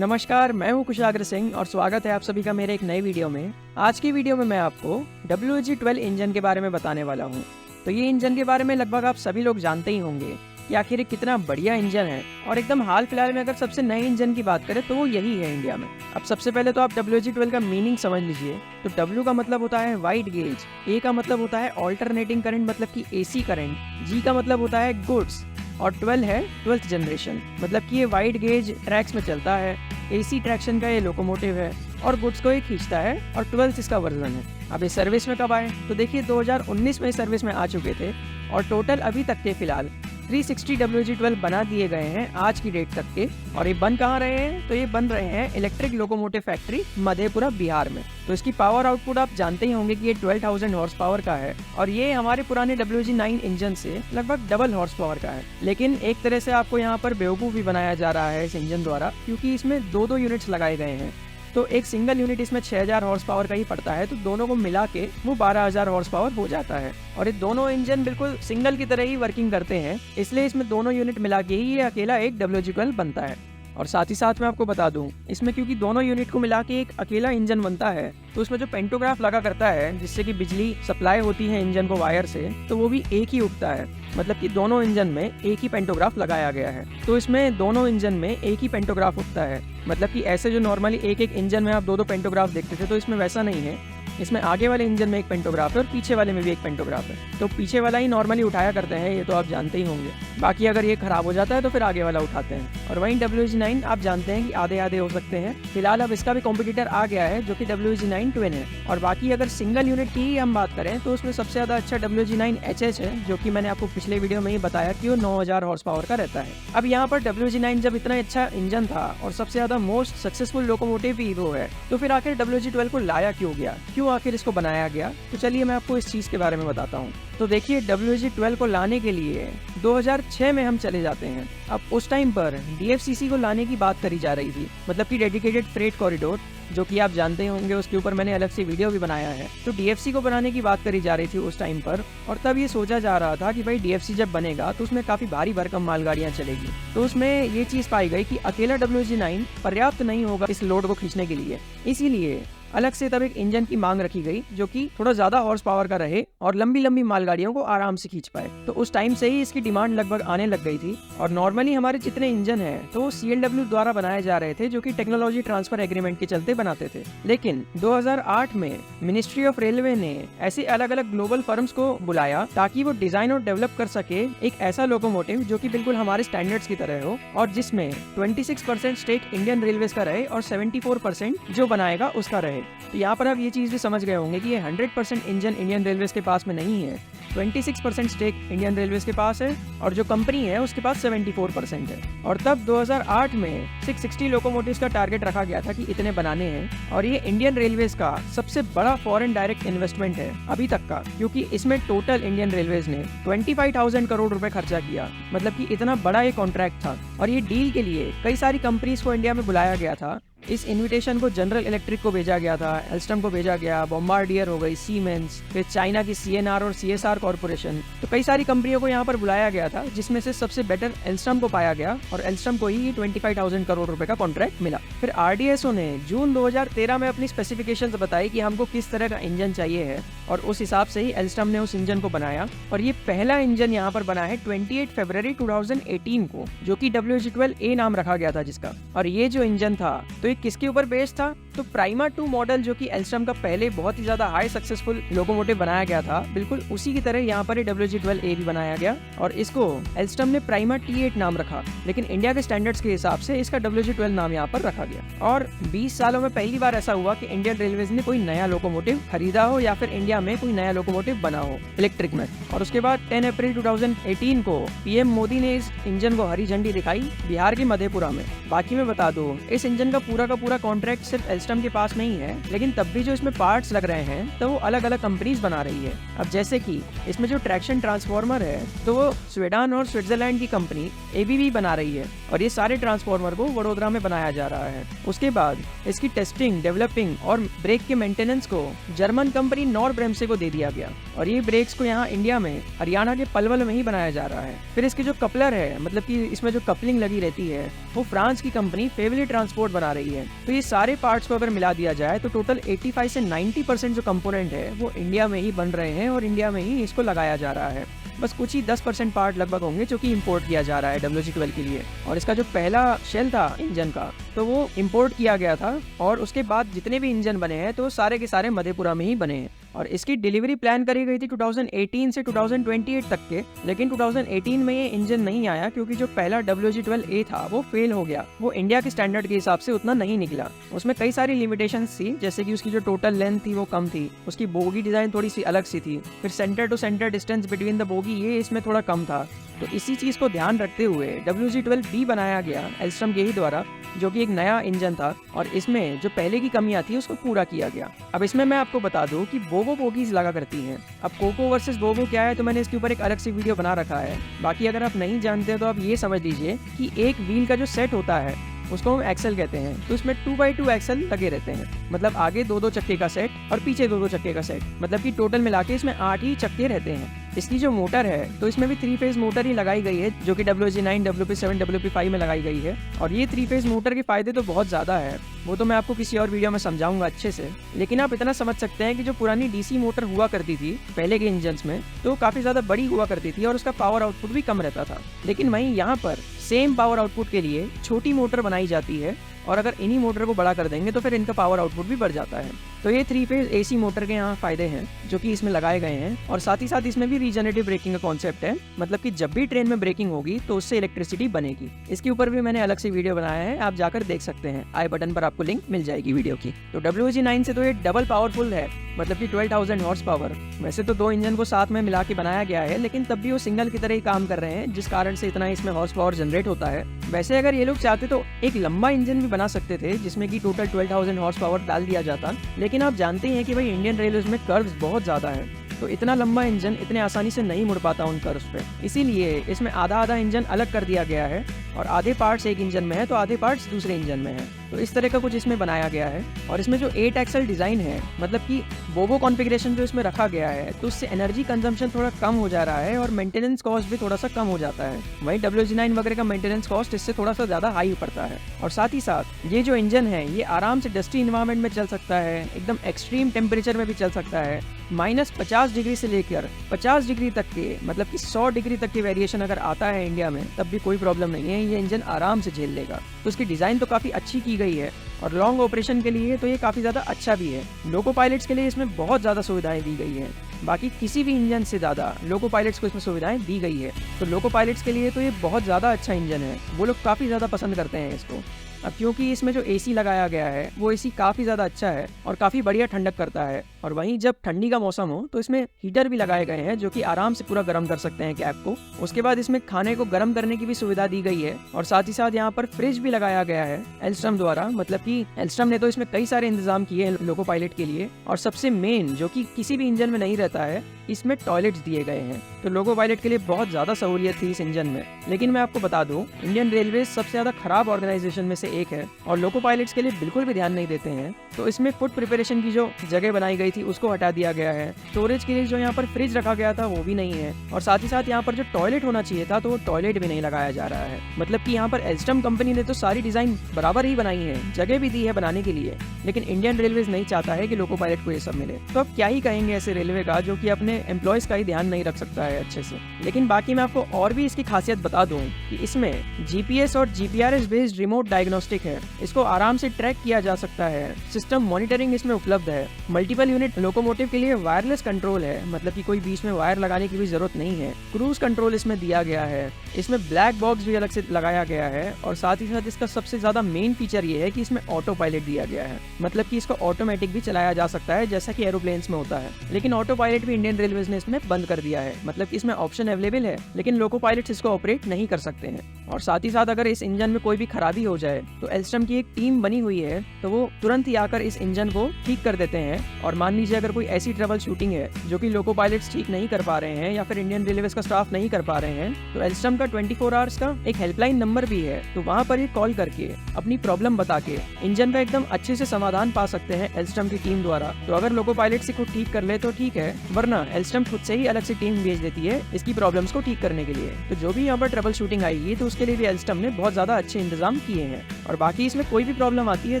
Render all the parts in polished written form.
नमस्कार, मैं हूं कुशाग्र सिंह और स्वागत है आप सभी का मेरे एक नए वीडियो में। आज की वीडियो में मैं आपको WG-12 इंजन के बारे में बताने वाला हूं। तो ये इंजन के बारे में लगभग आप सभी लोग जानते ही होंगे कि आखिर ये कितना बढ़िया इंजन है। और एकदम हाल फिलहाल में अगर सबसे नए इंजन की बात करें तो वो यही है इंडिया में। अब सबसे पहले तो आप WG-12 का मीनिंग समझ लीजिए। तो W का मतलब होता है वाइड गेज, A का मतलब होता है ऑल्टरनेटिंग करंट मतलब कि AC करंट, G का मतलब होता है गुड्स और 12 है 12th जनरेशन मतलब कि ये वाइड गेज ट्रैक्स में चलता है। AC ट्रैक्शन का ये लोकोमोटिव है और गुड्स को ये खींचता है और 12th इसका वर्जन है। अब ये सर्विस में कब आए तो देखिए 2019 में सर्विस में आ चुके थे और टोटल अभी तक के फिलहाल 360 WG-12 बना दिए गए हैं आज की डेट तक के। और ये बन कहाँ रहे हैं तो ये बन रहे हैं electric locomotive factory Madhepura Bihar में। तो इसकी पावर आउटपुट आप जानते ही होंगे कि ये 12,000 हॉर्स पावर का है और ये हमारे पुराने WG-9 इंजन से लगभग डबल हॉर्स पावर का है। लेकिन एक तरह से आपको यहाँ पर बेवकूफ़ भी बनाया जा रहा है इस इंजन द्वारा, क्योंकि इसमें दो यूनिट्स लगाए गए हैं। तो एक सिंगल यूनिट इसमें 6000 हॉर्स पावर का ही पड़ता है, तो दोनों को मिला के वो 12000 हॉर्स पावर हो जाता है। और ये दोनों इंजन बिल्कुल सिंगल की तरह ही वर्किंग करते हैं, इसलिए इसमें दोनों यूनिट मिला के ही ये अकेला एक WG-12 बनता है। और साथ ही साथ मैं आपको बता दूं, इसमें क्योंकि दोनों यूनिट को मिला के एक अकेला इंजन बनता है तो उसमें जो पेंटोग्राफ लगा करता है जिससे कि बिजली सप्लाई होती है इंजन को वायर से, तो वो भी एक ही उगता है। मतलब कि दोनों इंजन में एक ही पेंटोग्राफ लगाया गया है। तो इसमें दोनों इंजन में एक ही पेंटोग्राफ उगता है। मतलब कि ऐसे जो नॉर्मली एक इंजन में आप दो पेंटोग्राफ देखते थे, तो इसमें वैसा नहीं है। इसमें आगे वाले इंजन में एक पेंटोग्राफ है और पीछे वाले में भी एक पेंटोग्राफ है। तो पीछे वाला ही नॉर्मली उठाया करते हैं, ये तो आप जानते ही होंगे। बाकी अगर ये खराब हो जाता है तो फिर आगे वाला उठाते हैं। और वहीं WG-9 आप जानते हैं कि आधे आधे हो सकते हैं। फिलहाल अब इसका भी कॉम्पिटिटर आ गया है जो कि WG-9 ट्विन है। और बाकी अगर सिंगल यूनिट की ही हम बात करें तो उसमें सबसे ज्यादा अच्छा WG-9 है, जो कि मैंने आपको पिछले वीडियो में ही बताया कि वो 9000 हॉर्स पावर का रहता है। अब यहाँ पर WG-9 जब इतना अच्छा इंजन था और सबसे ज्यादा मोस्ट सक्सेसफुल लोकोमोटिव भी वो है, तो फिर आखिर WG-12 को लाया क्यों गया, क्यों आखिर इसको बनाया गया? तो चलिए मैं आपको इस चीज के बारे में बताता हूँ। तो देखिए WG-12 को लाने के लिए 2006 में हम चले जाते हैं। अब उस टाइम पर DFCC को लाने की बात करी जा रही थी, मतलब कि डेडिकेटेड फ्रेट कॉरिडोर, जो कि आप जानते होंगे, उसके ऊपर मैंने अलग से वीडियो भी बनाया है। तो DFC को बनाने की बात करी जा रही थी उस टाइम पर, और तब ये सोचा जा रहा था कि भाई DFC जब बनेगा तो उसमें काफी भारी भरकम मालगाड़ियां चलेगी। तो उसमें ये चीज पाई गई कि अकेला WG-9 पर्याप्त नहीं होगा इस लोड को खींचने के लिए, इसीलिए अलग से तब एक इंजन की मांग रखी गई जो कि थोड़ा ज्यादा हॉर्स पावर का रहे और लंबी लंबी मालगाड़ियों को आराम से खींच पाए। तो उस टाइम से ही इसकी डिमांड लगभग आने लग गई थी। और नॉर्मली हमारे जितने इंजन हैं तो वो CLW द्वारा बनाए जा रहे थे, जो कि टेक्नोलॉजी ट्रांसफर एग्रीमेंट के चलते बनाते थे। लेकिन 2008 में मिनिस्ट्री ऑफ रेलवे ने ऐसे अलग अलग ग्लोबल फर्म्स को बुलाया ताकि वो डिजाइन और डेवलप कर सके एक ऐसा लोकोमोटिव जो कि बिल्कुल हमारे स्टैंडर्ड्स की तरह हो और जिसमें 26% स्टेक इंडियन रेलवेज का रहे और 74% जो बनाएगा उसका रहे। तो यहाँ पर आप ये चीज भी समझ गए होंगे कि ये 100% इंजन इंडियन रेलवेज के पास में नहीं है। 26% स्टेक इंडियन रेलवेज के पास है और जो कंपनी है उसके पास 74% है। और तब 2008 में 660 लोकोमोटिव्स का टारगेट रखा गया था कि इतने बनाने हैं। और ये इंडियन रेलवेज का सबसे बड़ा फॉरेन डायरेक्ट इन्वेस्टमेंट है अभी तक का, क्योंकि इसमें टोटल इंडियन रेलवेज ने 25,000 करोड़ रुपए खर्चा किया। मतलब कि इतना बड़ा ये कॉन्ट्रैक्ट था। और ये डील के लिए कई सारी कंपनीज को इंडिया में बुलाया गया था। इस इनविटेशन को जनरल इलेक्ट्रिक को भेजा गया था, एल्स्टम को भेजा गया, बॉम्बार्डियर हो गई, सीमेंस, फिर चाइना की CNR और CSR कॉर्पोरेशन। तो कई सारी कंपनियों को यहाँ पर बुलाया गया था, जिसमें से सबसे बेटर एल्स्टम को पाया गया और एल्स्टम को ही 25,000 करोड़ रुपए का कॉन्ट्रैक्ट मिला। फिर RDSO ने जून 2013 में अपनी स्पेसिफिकेशंस बताई कि हमको किस तरह का इंजन चाहिए है और उस हिसाब से ही एल्स्टम ने उस इंजन को बनाया। और ये पहला इंजन यहाँ पर बना है 28 फरवरी 2018 को, जो कि WG-12A नाम रखा गया था जिसका। और ये जो इंजन था तो ये किसके ऊपर बेस्ड था? तो प्राइमा 2 मॉडल, जो कि एल्स्टम का पहले बहुत ही ज्यादा हाई सक्सेसफुल लोकोमोटिव बनाया गया था, बिल्कुल उसी की तरह यहाँ पर WG-12A भी बनाया गया और इसको एल्स्टम ने प्राइमा T8 नाम रखा। लेकिन इंडिया के स्टैंडर्ड्स के हिसाब से इसका WG-12 नाम यहाँ पर रखा गया। और 20 सालों में पहली बार ऐसा हुआ कि इंडियन रेलवेज ने कोई नया लोकोमोटिव खरीदा हो या फिर इंडिया में कोई नया लोकोमोटिव बना हो इलेक्ट्रिक में। और उसके बाद 10 अप्रैल 2018 को PM मोदी ने इस इंजन को हरी झंडी दिखाई बिहार के मधेपुरा में। बाकी मैं बता दूं, इस इंजन का पूरा कॉन्ट्रैक्ट सिर्फ एल्स्टम के पास में ही है, लेकिन तब भी जो इसमें पार्ट्स लग रहे हैं तो वो अलग अलग कंपनीज बना रही है। अब जैसे कि इसमें जो ट्रैक्शन ट्रांसफार्मर है तो वो स्वीडन और स्विट्जरलैंड की कंपनी ABB बना रही है और ये सारे ट्रांसफार्मर को वडोदरा में बनाया जा रहा है। उसके बाद इसकी टेस्टिंग, डेवलपिंग और ब्रेक के मेंटेनेंस को जर्मन कंपनी नॉरब्रेम्से को दे दिया गया और ये ब्रेक्स को यहाँ इंडिया में हरियाणा के पलवल में ही बनाया जा रहा है। फिर इसकी जो कपलर है, मतलब कि इसमें जो कपलिंग लगी रहती है, वो फ्रांस की कंपनी फेवली ट्रांसपोर्ट बना रही है। तो ये सारे पार्ट्स को अगर मिला दिया जाए तो टोटल 85 से 90% जो कंपोनेंट है वो इंडिया में ही बन रहे हैं और इंडिया में ही इसको लगाया जा रहा है। बस कुछ ही 10% पार्ट लगभग होंगे जो कि इंपोर्ट किया जा रहा है WG12 के लिए। और इसका जो पहला शेल था इंजन का तो वो इंपोर्ट किया गया था और उसके बाद जितने भी इंजन बने हैं तो सारे के सारे मधेपुरा में ही बने हैं। और इसकी डिलीवरी प्लान करी गई थी 2018 से 2028 तक के, लेकिन 2018 में ये इंजन नहीं आया क्योंकि जो पहला WG12A था वो फेल हो गया। वो इंडिया के स्टैंडर्ड के हिसाब से उतना नहीं निकला। उसमें कई सारी लिमिटेशंस थी, जैसे कि उसकी जो टोटल लेंथ थी वो कम थी, उसकी बोगी डिजाइन थोड़ी सी अलग सी थी, फिर centre to centre distance between the bogie ये इसमें थोड़ा कम था। तो इसी चीज को ध्यान रखते हुए WG12B बनाया गया एल्स्टम के ही द्वारा, जो कि एक नया इंजन था और इसमें जो पहले की कमियां थी उसको पूरा किया गया। अब इसमें मैं आपको बता दूं कि बोगो बोगीज लगा करती हैं। अब कोको वर्सेस बोगो क्या है तो मैंने इसके ऊपर एक अलग से वीडियो बना रखा है। बाकी अगर आप नहीं जानते तो आप ये समझ लीजिए कि एक व्हील का जो सेट होता है उसको हम एक्सल कहते हैं। तो इसमें 2x2 एक्सल लगे रहते हैं, मतलब आगे 2-2 चक्के का सेट और पीछे 2-2 चक्के का सेट, मतलब कि टोटल मिला के इसमें 8 ही चक्के रहते हैं। इसकी जो मोटर है तो इसमें भी 3 फेज मोटर ही लगाई गई है, जो कि WG9, WP7, WP5 में लगाई गई है। और ये 3 फेज मोटर के फायदे तो बहुत ज्यादा है, वो तो मैं आपको किसी और वीडियो में समझाऊंगा अच्छे से। लेकिन आप इतना समझ सकते हैं कि जो पुरानी DC मोटर हुआ करती थी पहले के इंजन्स में तो काफी ज्यादा बड़ी हुआ करती थी और उसका पावर आउटपुट भी कम रहता था। लेकिन वहीं यहाँ पर सेम पावर आउटपुट के लिए छोटी मोटर बनाई जाती है और अगर इन्हीं मोटर को बड़ा कर देंगे तो फिर इनका पावर आउटपुट भी बढ़ जाता है। तो ये 3 फेज AC मोटर के यहाँ फायदे हैं जो कि इसमें लगाए गए हैं। और साथ ही साथ इसमें भी रीजनरेटिव ब्रेकिंग का कॉन्सेप्ट है, मतलब कि जब भी ट्रेन में ब्रेकिंग होगी तो उससे इलेक्ट्रिसिटी बनेगी। इसके ऊपर भी मैंने अलग से वीडियो बनाया है, आप जाकर देख सकते हैं, आई बटन पर आपको लिंक मिल जाएगी वीडियो की। तो WG9 से तो ये डबल पावरफुल है, मतलब कि 12,000 हॉर्स पावर। वैसे तो 2 इंजन को साथ में मिला के बनाया गया है, लेकिन तब भी वो सिंगल की तरह ही काम कर रहे हैं, जिस कारण से इतना इसमें हॉर्स पावर जनरेट होता है। वैसे अगर ये लोग चाहते तो एक लंबा इंजन भी बना सकते थे जिसमें कि टोटल 12,000 हॉर्स पावर डाल दिया जाता, लेकिन आप जानते हैं कि भाई इंडियन रेलवेज में कर्व्स बहुत ज्यादा है, तो इतना लंबा इंजन इतने आसानी से नहीं मुड़ पाता उन कर्व्स पे। इसीलिए इसमें आधा आधा इंजन अलग कर दिया गया है और आधे पार्ट्स एक इंजन में है तो आधे पार्ट्स दूसरे इंजन में है। तो इस तरह का कुछ इसमें बनाया गया है। और इसमें जो 8 एक्सल डिजाइन है, मतलब कि बोबो कॉन्फ़िगरेशन जो इसमें रखा गया है, तो उससे एनर्जी कंजम्पशन थोड़ा कम हो जा रहा है और मेंटेनेंस कॉस्ट भी थोड़ा सा कम हो जाता है। वहीं WG9 वगैरह का मेंटेनेंस कॉस्ट इससे थोड़ा सा ज्यादा हाई पड़ता है। और साथ ही साथ ये जो इंजन है ये आराम से डस्टी इन्वायरमेंट में चल सकता है, एकदम एक्सट्रीम टेम्परेचर में भी चल सकता है। -50 डिग्री से लेकर 50 डिग्री तक के, मतलब कि 100 डिग्री तक के वेरिएशन अगर आता है इंडिया में तब भी कोई प्रॉब्लम नहीं है, ये इंजन आराम से झेल लेगा। तो उसकी डिजाइन तो काफी अच्छी की गई है और लॉन्ग ऑपरेशन के लिए तो ये काफी ज्यादा अच्छा भी है। लोको पायलट्स के लिए इसमें बहुत ज्यादा सुविधाएं दी गई है, बाकी किसी भी इंजन से ज्यादा लोको पायलट्स को इसमें सुविधाएं दी गई है। तो लोको पायलट्स के लिए तो ये बहुत ज्यादा अच्छा इंजन है, वो लोग काफी ज्यादा पसंद करते हैं इसको। अब क्योंकि इसमें जो AC लगाया गया है वो AC काफ़ी ज़्यादा अच्छा है और काफ़ी बढ़िया ठंडक करता है। और वहीं जब ठंडी का मौसम हो तो इसमें हीटर भी लगाए गए हैं जो कि आराम से पूरा गर्म कर सकते हैं कैब को। उसके बाद इसमें खाने को गर्म करने की भी सुविधा दी गई है और साथ ही साथ यहाँ पर फ्रिज भी लगाया गया है एल्स्टम द्वारा, मतलब कि एल्स्टम ने तो इसमें कई सारे इंतजाम किए हैं लोको पायलट के लिए। और सबसे मेन जो कि किसी भी इंजन में नहीं रहता है, इसमें टॉयलेट्स दिए गए हैं। तो लोको पायलट के लिए बहुत ज्यादा सहूलियत थी इस इंजन में। लेकिन मैं आपको बता दूं, इंडियन रेलवे सबसे ज्यादा खराब ऑर्गेनाइजेशन में से एक है और लोको पायलट्स के लिए बिल्कुल भी ध्यान नहीं देते हैं। तो इसमें फूड प्रिपरेशन की जो जगह बनाई गई थी उसको हटा दिया गया है। स्टोरेज के लिए जो यहाँ पर फ्रिज रखा गया था वो भी नहीं है और साथ ही साथ यहाँ पर जो टॉयलेट होना चाहिए था तो वो टॉयलेट भी नहीं लगाया जा रहा है। मतलब कि यहाँ पर एल्स्टम कंपनी ने तो सारी डिजाइन बराबर ही बनाई है, जगह भी दी है बनाने के लिए, लेकिन इंडियन रेलवे नहीं चाहता है कि लोको पायलट को ये सब मिले। तो अब क्या ही कहेंगे ऐसे रेलवे का जो कि अपने एम्प्लॉयज का ही ध्यान नहीं रख सकता है अच्छे से। लेकिन बाकी मैं आपको और भी इसकी खासियत बता दूं कि इसमें GPS और GPRS बेस्ड रिमोट डायग्नोस्टिक है, इसको आराम से ट्रैक किया जा सकता है। सिस्टम मॉनिटरिंग इसमें उपलब्ध है। मल्टीपल यूनिट लोकोमोटिव के लिए वायरलेस कंट्रोल है, मतलब कि कोई बीच में वायर लगाने की भी जरूरत नहीं है। क्रूज कंट्रोल इसमें दिया गया है। इसमें ब्लैक बॉक्स भी अलग से लगाया गया है और साथ ही साथ इसका सबसे ज्यादा मेन फीचर ये है कि इसमें ऑटो पायलट दिया गया है, मतलब कि इसको ऑटोमेटिक भी चलाया जा सकता है जैसा कि एरोप्लेन्स में होता है। लेकिन ऑटो पायलट भी इंडियन रेलवेज ने इसमें बंद कर दिया है, मतलब कि इसमें ऑप्शन अवेलेबल है लेकिन लोको पायलट्स इसको ऑपरेट नहीं कर सकते हैं। और साथ ही साथ अगर इस इंजन में कोई भी खराबी हो जाए तो एल्स्टम की एक टीम बनी हुई है, तो वो तुरंत ही आकर इस इंजन को ठीक कर देते हैं। और मान लीजिए अगर कोई ऐसी ट्रबल शूटिंग है जो कि लोको पायलट्स ठीक नहीं कर पा रहे हैं या फिर इंडियन रेलवेज का स्टाफ नहीं कर पा रहे हैं, तो एल्स्टम का 24 आवर्स का एक हेल्पलाइन नंबर भी है, तो वहाँ पर ये कॉल करके अपनी प्रॉब्लम बता के इंजन का एकदम अच्छे से समाधान पा सकते हैं एल्स्टम की टीम द्वारा। तो अगर लोको पायलट से खुद ठीक कर ले तो ठीक है, वरना एल्स्टम खुद से ही अलग से टीम भेज देती है इसकी प्रॉब्लम्स को ठीक करने के लिए। तो जो भी यहाँ पर ट्रबल शूटिंग आएगी तो उसके लिए भी एल्स्टम ने बहुत ज्यादा अच्छे इंतजाम किए हैं। और बाकी इसमें कोई भी प्रॉब्लम आती है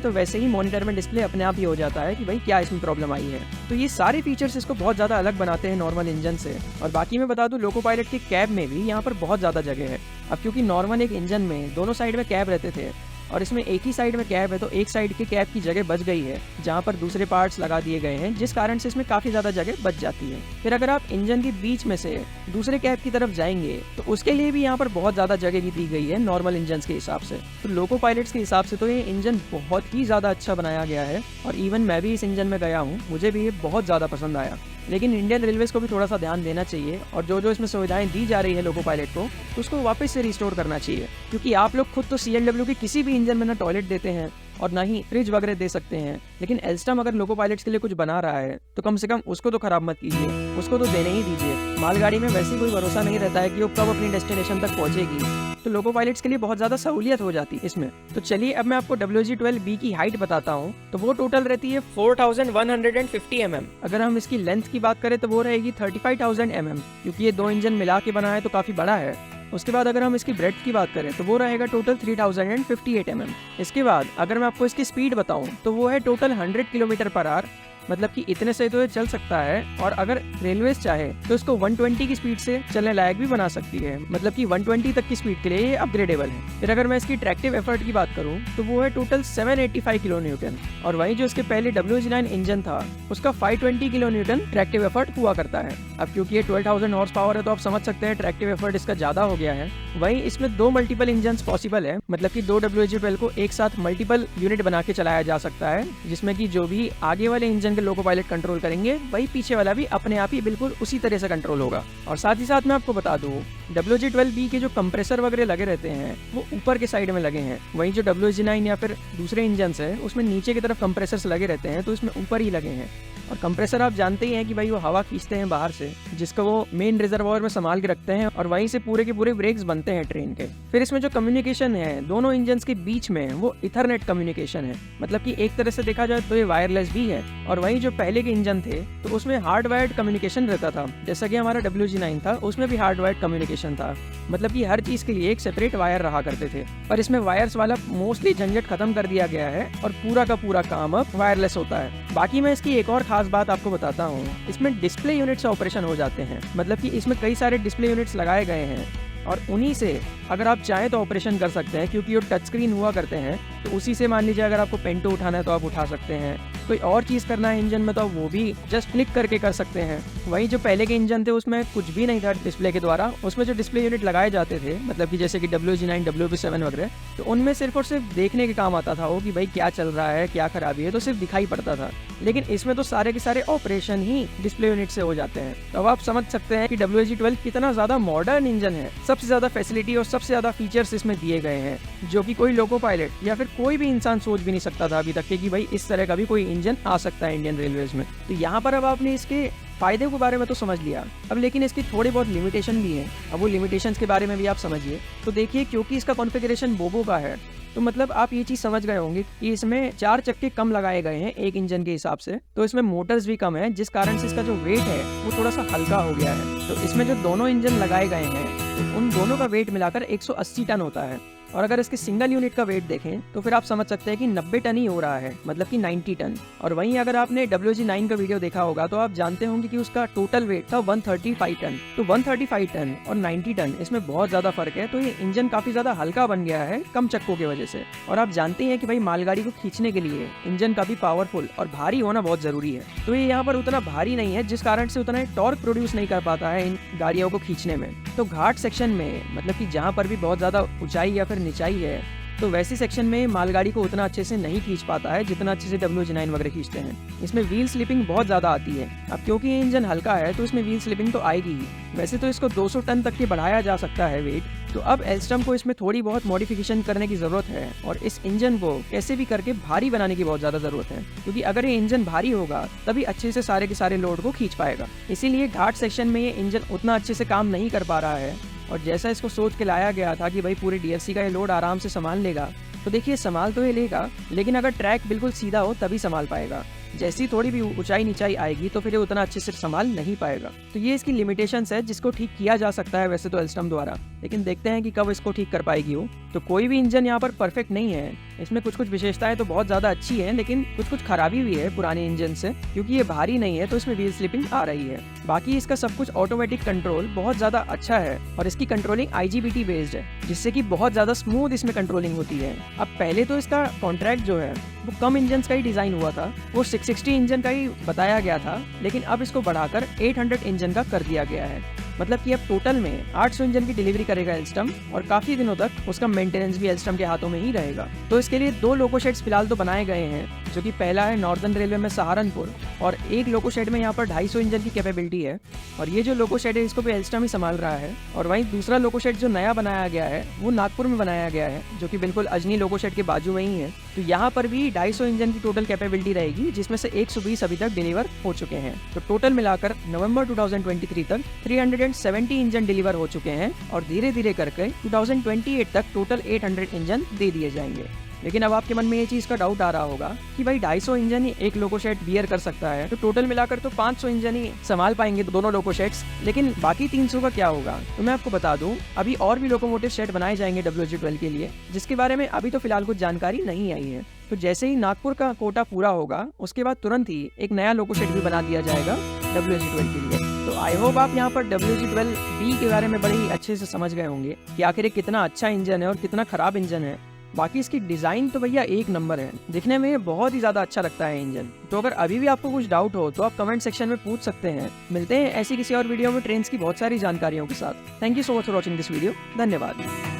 तो वैसे ही मॉनिटर में डिस्प्ले अपने आप ही हो जाता है कि भाई क्या इसमें प्रॉब्लम आई है। तो ये सारे फीचर्स इसको बहुत ज्यादा अलग बनाते हैं नॉर्मल इंजन से। और बाकी मैं बता दूं, लोको पायलट के कैब में भी यहाँ पर बहुत ज्यादा जगह है। अब क्योंकि नॉर्मल एक इंजन में दोनों साइड में कैब रहते थे और इसमें एक ही साइड में कैब है, तो एक साइड के कैब की जगह बच गई है जहाँ पर दूसरे पार्ट्स लगा दिए गए हैं, जिस कारण से इसमें काफी ज्यादा जगह बच जाती है। फिर अगर आप इंजन के बीच में से दूसरे कैब की तरफ जाएंगे तो उसके लिए भी यहाँ पर बहुत ज्यादा जगह भी दी गई है नॉर्मल इंजन के हिसाब से। तो लोको पायलट्स के हिसाब से तो ये इंजन बहुत ही ज्यादा अच्छा बनाया गया है और इवन मैं भी इस इंजन में गया हूँ, मुझे भी ये बहुत ज्यादा पसंद आया। लेकिन इंडियन रेलवेज को भी थोड़ा सा ध्यान देना चाहिए और जो जो इसमें सुविधाएं दी जा रही है लोको पायलट को, तो उसको वापस से रिस्टोर करना चाहिए। क्योंकि आप लोग खुद तो CLW के किसी भी इंजन में ना टॉयलेट देते हैं और ना ही फ्रिज वगैरह दे सकते हैं, लेकिन एल्स्टम अगर लोको पायलट्स के लिए कुछ बना रहा है तो कम से कम उसको तो खराब मत कीजिए, उसको तो देने ही दीजिए। मालगाड़ी में वैसे ही कोई भरोसा नहीं रहता है कि वो कब अपनी डेस्टिनेशन तक पहुंचेगी, तो लोको पायलट्स के लिए बहुत ज्यादा सहूलियत हो जाती है इसमें। तो चलिए अब मैं आपको WG-12B की हाइट बताता हूँ। तो वो टोटल रहती है 4150 mm। अगर हम इसकी लेंथ की बात करें तो वो रहेगी 35,000 mm, क्योंकि ये दो इंजन मिला के बना है तो काफी बड़ा है। उसके बाद अगर हम इसकी ब्रेड्थ की बात करें तो वो रहेगा टोटल 3058 mm। इसके बाद अगर मैं आपको इसकी स्पीड बताऊं तो वो है टोटल 100 km/h, मतलब कि इतने से तो ये चल सकता है। और अगर रेलवेज चाहे तो इसको 120 की स्पीड से चलने लायक भी बना सकती है, मतलब कि 120 तक की स्पीड के लिए ये अपग्रेडेबल है। फिर अगर मैं इसकी ट्रैक्टिव एफर्ट की बात करूं तो वो है टोटल 785 kN। और वहीं जो इसके पहले WG9 इंजन था उसका 520 kN ट्रैक्टिव एफर्ट हुआ करता है। अब क्योंकि ये 12,000 हॉर्स पावर है तो आप समझ सकते हैं ट्रैक्टिव एफर्ट इसका ज्यादा हो गया है। वहीं इसमें दो मल्टीपल इंजन पॉसिबल है, मतलब कि दो WG-12 को एक साथ मल्टीपल यूनिट बना के चलाया जा सकता है, जिसमें कि जो भी आगे वाले इंजन के लोको पायलट कंट्रोल करेंगे वही पीछे वाला भी अपने आप ही बिल्कुल उसी तरह से कंट्रोल होगा। और साथ ही साथ मैं आपको बता दूं, WG-12B के जो कंप्रेसर वगैरह लगे रहते हैं वो ऊपर के साइड में लगे हैं, वहीं जो WG-9 या फिर दूसरे इंजन है उसमें नीचे की तरफ कंप्रेसर्स लगे रहते हैं, तो इसमें ऊपर ही लगे हैं। और कंप्रेसर आप जानते ही हैं कि भाई वो हवा खींचते हैं बाहर से, जिसको वो मेन रिजर्वॉयर में संभाल के रखते हैं और वहीं से पूरे के पूरे ब्रेक्स बनते हैं ट्रेन के। फिर इसमें जो कम्युनिकेशन है दोनों इंजन्स के बीच में वो इथरनेट कम्युनिकेशन है, मतलब कि एक तरह से देखा जाए तो ये वायरलेस भी है। और वहीं जो पहले के इंजन थे तो उसमें हार्डवायर्ड कम्युनिकेशन रहता था, जैसा कि हमारा WG-9 था उसमें भी हार्डवायर्ड कम्युनिकेशन था, मतलब कि हर चीज के लिए एक सेपरेट वायर रहा करते थे। पर इसमें वायर्स वाला मोस्टली झंझट खत्म कर दिया गया है और पूरा का पूरा काम अब वायरलेस होता है। बाकी मैं इसकी एक और खास बात आपको बताता हूँ, इसमें डिस्प्ले यूनिट से ऑपरेशन हो जाते हैं, मतलब कि इसमें कई सारे डिस्प्ले यूनिट्स लगाए गए हैं और उन्हीं से अगर आप चाहें तो ऑपरेशन कर सकते हैं, क्योंकि वो टच स्क्रीन हुआ करते हैं। तो उसी से मान लीजिए अगर आपको पेंटो उठाना है तो आप उठा सकते हैं, कोई और चीज़ करना है इंजन में तो वो भी जस्ट क्लिक करके कर सकते हैं। वहीं जो पहले के इंजन थे उसमें कुछ भी नहीं था डिस्प्ले के द्वारा, उसमें जो डिस्प्ले यूनिट लगाए जाते थे मतलब कि जैसे कि WG-9 WB-7 वगैरह, तो उनमें सिर्फ और सिर्फ देखने के काम आता था वो कि भाई क्या चल रहा है क्या खराबी है, तो सिर्फ दिखाई पड़ता था। लेकिन इसमें तो सारे के सारे ऑपरेशन ही डिस्प्ले यूनिट से हो जाते हैं। तो अब आप समझ सकते हैं कि WG-12 कितना ज्यादा मॉडर्न इंजन है, सबसे ज्यादा फैसिलिटी और सबसे ज्यादा फीचर्स इसमें दिए गए हैं, जो कि कोई लोको पायलट या फिर कोई भी इंसान सोच भी नहीं सकता था अभी तक कि भाई इस तरह का भी कोई इंजन आ सकता है इंडियन रेलवेज में। तो यहाँ पर अब आपने इसके फायदे के बारे में तो समझ लिया, अब लेकिन इसकी थोड़ी बहुत लिमिटेशन भी है। अब वो लिमिटेशंस के बारे में भी आप समझिए। तो देखिए, क्योंकि इसका कॉन्फ़िगरेशन बोबो का है तो मतलब आप ये चीज़ समझ गए होंगे कि इसमें 4 चक्के कम लगाए गए हैं एक इंजन के हिसाब से, तो इसमें मोटर्स भी कम है, जिस कारण से इसका जो वेट है वो थोड़ा सा हल्का हो गया है। तो इसमें जो दोनों इंजन लगाए गए हैं तो उन दोनों का वेट मिलाकर 180 टन होता है। और अगर इसके सिंगल यूनिट का वेट देखें तो फिर आप समझ सकते हैं कि 90 टन ही हो रहा है, मतलब कि 90 टन। और वहीं अगर आपने WG9 का वीडियो देखा होगा तो आप जानते होंगे कि उसका टोटल वेट था 135 टन। तो 135 टन और 90 टन इसमें बहुत ज़्यादा फर्क है। तो ये इंजन काफ़ी ज़्यादा हल्का बन गया है कम चक्कों की वजह से। और आप जानते हैं कि भाई मालगाड़ी को खींचने के लिए इंजन काफ़ी पावरफुल और भारी होना बहुत ज़रूरी है। तो ये यहाँ पर उतना भारी नहीं है, जिस कारण से उतना टॉर्क प्रोड्यूस नहीं कर पाता है इन गाड़ियों को खींचने में। तो घाट सेक्शन में, मतलब कि जहाँ पर भी बहुत ज़्यादा ऊंचाई या फिर निचाई है, तो वैसी सेक्शन में मालगाड़ी को उतना अच्छे से नहीं खींच पाता है जितना अच्छे से WG9 वगैरह खींचते हैं। इसमें व्हील स्लिपिंग बहुत ज़्यादा आती है। अब क्योंकि ये इंजन हल्का है तो इसमें व्हील स्लिपिंग तो आएगी ही। वैसे तो इसको 200 टन तक के बढ़ाया जा सकता है वेट। तो अब एल्स्टम को इसमें थोड़ी बहुत मॉडिफिकेशन करने की ज़रूरत है और इस इंजन को कैसे भी करके भारी बनाने की बहुत ज़्यादा ज़रूरत है, क्योंकि अगर ये इंजन भारी होगा तभी अच्छे से सारे के सारे लोड को खींच पाएगा। इसीलिए घाट सेक्शन में ये इंजन उतना अच्छे से काम नहीं कर पा रहा है। और जैसा इसको सोच के लाया गया था कि भाई पूरे DFC का ये लोड आराम से संभाल लेगा, तो देखिए संभाल तो ये लेगा, लेकिन अगर ट्रैक बिल्कुल सीधा हो तभी संभाल पाएगा। जैसी थोड़ी भी ऊंचाई नीचाई आएगी तो फिर ये उतना अच्छे से संभाल नहीं पाएगा। तो ये इसकी लिमिटेशंस है जिसको ठीक किया जा सकता है वैसे तो एल्स्टम द्वारा, लेकिन देखते हैं कि कब इसको ठीक कर पाएगी वो। तो कोई भी इंजन यहाँ पर परफेक्ट नहीं है। इसमें कुछ कुछ विशेषताएं तो बहुत ज़्यादा अच्छी है, लेकिन कुछ कुछ खराबी भी है पुराने इंजन से, क्योंकि ये भारी नहीं है तो इसमें व्हील स्लिपिंग आ रही है। बाकी इसका सब कुछ ऑटोमेटिक कंट्रोल बहुत ज़्यादा अच्छा है और इसकी कंट्रोलिंग IGBT बेस्ड है, जिससे कि बहुत ज़्यादा स्मूथ इसमें कंट्रोलिंग होती है। अब पहले तो इसका कॉन्ट्रैक्ट जो है वो कम इंजन का ही डिज़ाइन हुआ था, वो 660 इंजन का ही बताया गया था, लेकिन अब इसको बढ़ाकर 800 इंजन का कर दिया गया है। मतलब कि अब टोटल में 800 इंजन की डिलीवरी करेगा एल्स्टम और काफ़ी दिनों तक उसका मेंटेनेंस भी एल्स्टम के हाथों में ही रहेगा। तो इसके लिए 2 लोको शेड्स फिलहाल तो बनाए गए हैं, जो कि पहला है नॉर्दर्न रेलवे में सहारनपुर, और एक लोको शेड में यहाँ पर 250 इंजन की कैपेबिलिटी है। और ये जो लोको शेड है इसको भी एल्स्टम ही संभाल रहा है। और वहीं दूसरा लोको शेड जो नया बनाया गया है वो नागपुर में बनाया गया है, जो कि बिल्कुल अजनी लोको शेड के बाजू में ही है। तो यहाँ पर भी 250 इंजन की टोटल कैपेबिलिटी रहेगी, जिसमें से 120 अभी तक डिलीवर हो चुके हैं। तो टोटल मिलाकर नवंबर 2023 तक 370 इंजन डिलीवर हो चुके हैं और धीरे धीरे करके 2028 तक टोटल 800 इंजन दे दिए जाएंगे। लेकिन अब आपके मन में ये चीज़ का डाउट आ रहा होगा कि भाई 250 इंजन ही एक लोको शेड बियर कर सकता है, तो टोटल मिलाकर तो 500 इंजन ही संभाल पाएंगे दोनों लोको शेड्स, लेकिन बाकी 300 का क्या होगा? तो मैं आपको बता दूं, अभी और भी लोकोमोटिव शेड बनाए जाएंगे WG12 के लिए, जिसके बारे में अभी तो फिलहाल कुछ जानकारी नहीं आई है। तो जैसे ही नागपुर का कोटा पूरा होगा उसके बाद तुरंत ही एक नया लोको शेड भी बना दिया जाएगा WG12 के लिए। तो आई होप आप यहाँ पर WG12B के बारे में बड़े ही अच्छे से समझ गए होंगे कि आखिर कितना अच्छा इंजन है और कितना खराब इंजन है। बाकी इसकी डिज़ाइन तो भैया एक नंबर है, दिखने में बहुत ही ज़्यादा अच्छा लगता है इंजन। तो अगर अभी भी आपको कुछ डाउट हो तो आप कमेंट सेक्शन में पूछ सकते हैं। मिलते हैं ऐसी किसी और वीडियो में ट्रेन्स की बहुत सारी जानकारियों के साथ। Thank you so much for watching this video. धन्यवाद।